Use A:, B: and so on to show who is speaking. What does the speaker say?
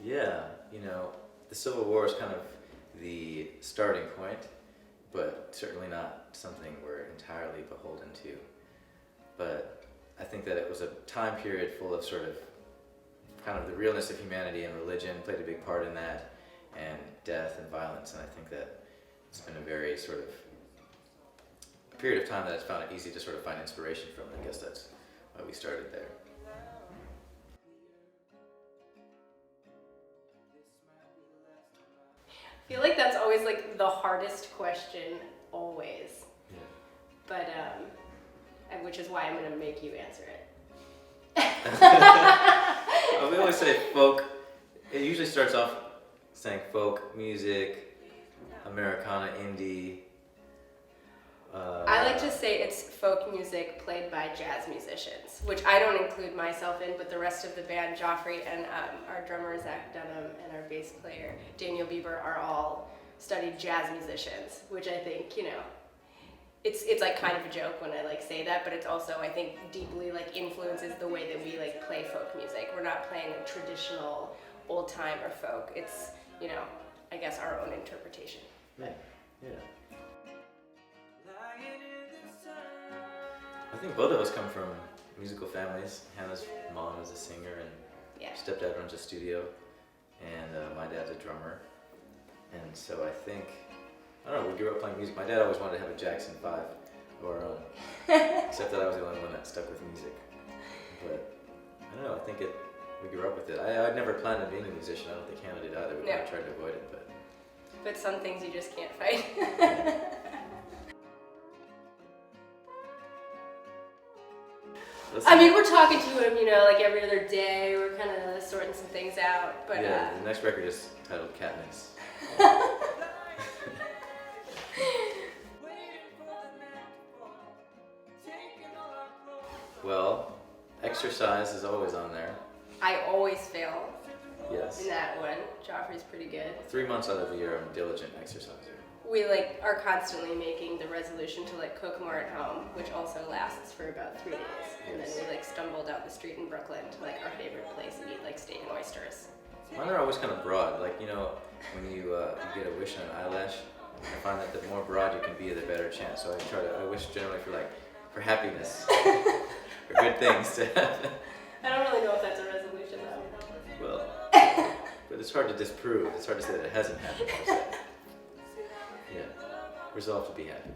A: Yeah, the Civil War is kind of the starting point, but certainly not something we're entirely beholden to. But I think that it was a time period full of sort of kind of the realness of humanity, and religion played a big part in that, and death and violence, and I think that it's been a very sort of a period of time that I've found it easy to sort of find inspiration from. I guess that's why we started there.
B: I feel like that's always like the hardest question, always.
A: Yeah.
B: But, which is why I'm going to make you answer it.
A: We always say folk. It usually starts off saying folk music, Americana, indie.
B: I like to say it's folk music played by jazz musicians, which I don't include myself in, but the rest of the band, Geoffrey and our drummer Zach Dunham and our bass player Daniel Bieber, are all studied jazz musicians, which I think, it's like kind of a joke when I like say that, but it's also, I think, deeply like influences the way that we like play folk music. We're not playing a traditional old time or folk. It's, I guess our own interpretation.
A: Yeah. I think both of us come from musical families. Hannah's mom is a singer, and stepdad runs a studio, and my dad's a drummer. And so I think, I don't know, we grew up playing music. My dad always wanted to have a Jackson 5 of our own, except that I was the only one that stuck with music. But I don't know, I think we grew up with it. I'd never planned on being a musician. I don't think Hannah did either. We kind of tried to avoid it,
B: but some things you just can't fight. I mean, we're talking to him, like every other day. We're kind of sorting some things out. But
A: yeah, the next record is titled Katniss. Well, exercise is always on there.
B: I always fail.
A: Yes.
B: In that one. Joffrey's pretty good. 3
A: months out of the year, I'm a diligent exerciser.
B: We are constantly making the resolution to cook more at home, which also lasts for about 3 days. And then we stumble down the street in Brooklyn to our favorite place and eat steak and oysters.
A: Mine are always kind of broad. When you get a wish on an eyelash, I find that the more broad you can be, the better chance. So I wish generally for happiness, for good things to happen.
B: I don't really know if that's a resolution though.
A: Well, but it's hard to disprove. It's hard to say that it hasn't happened per se. Yeah, resolve to be happy.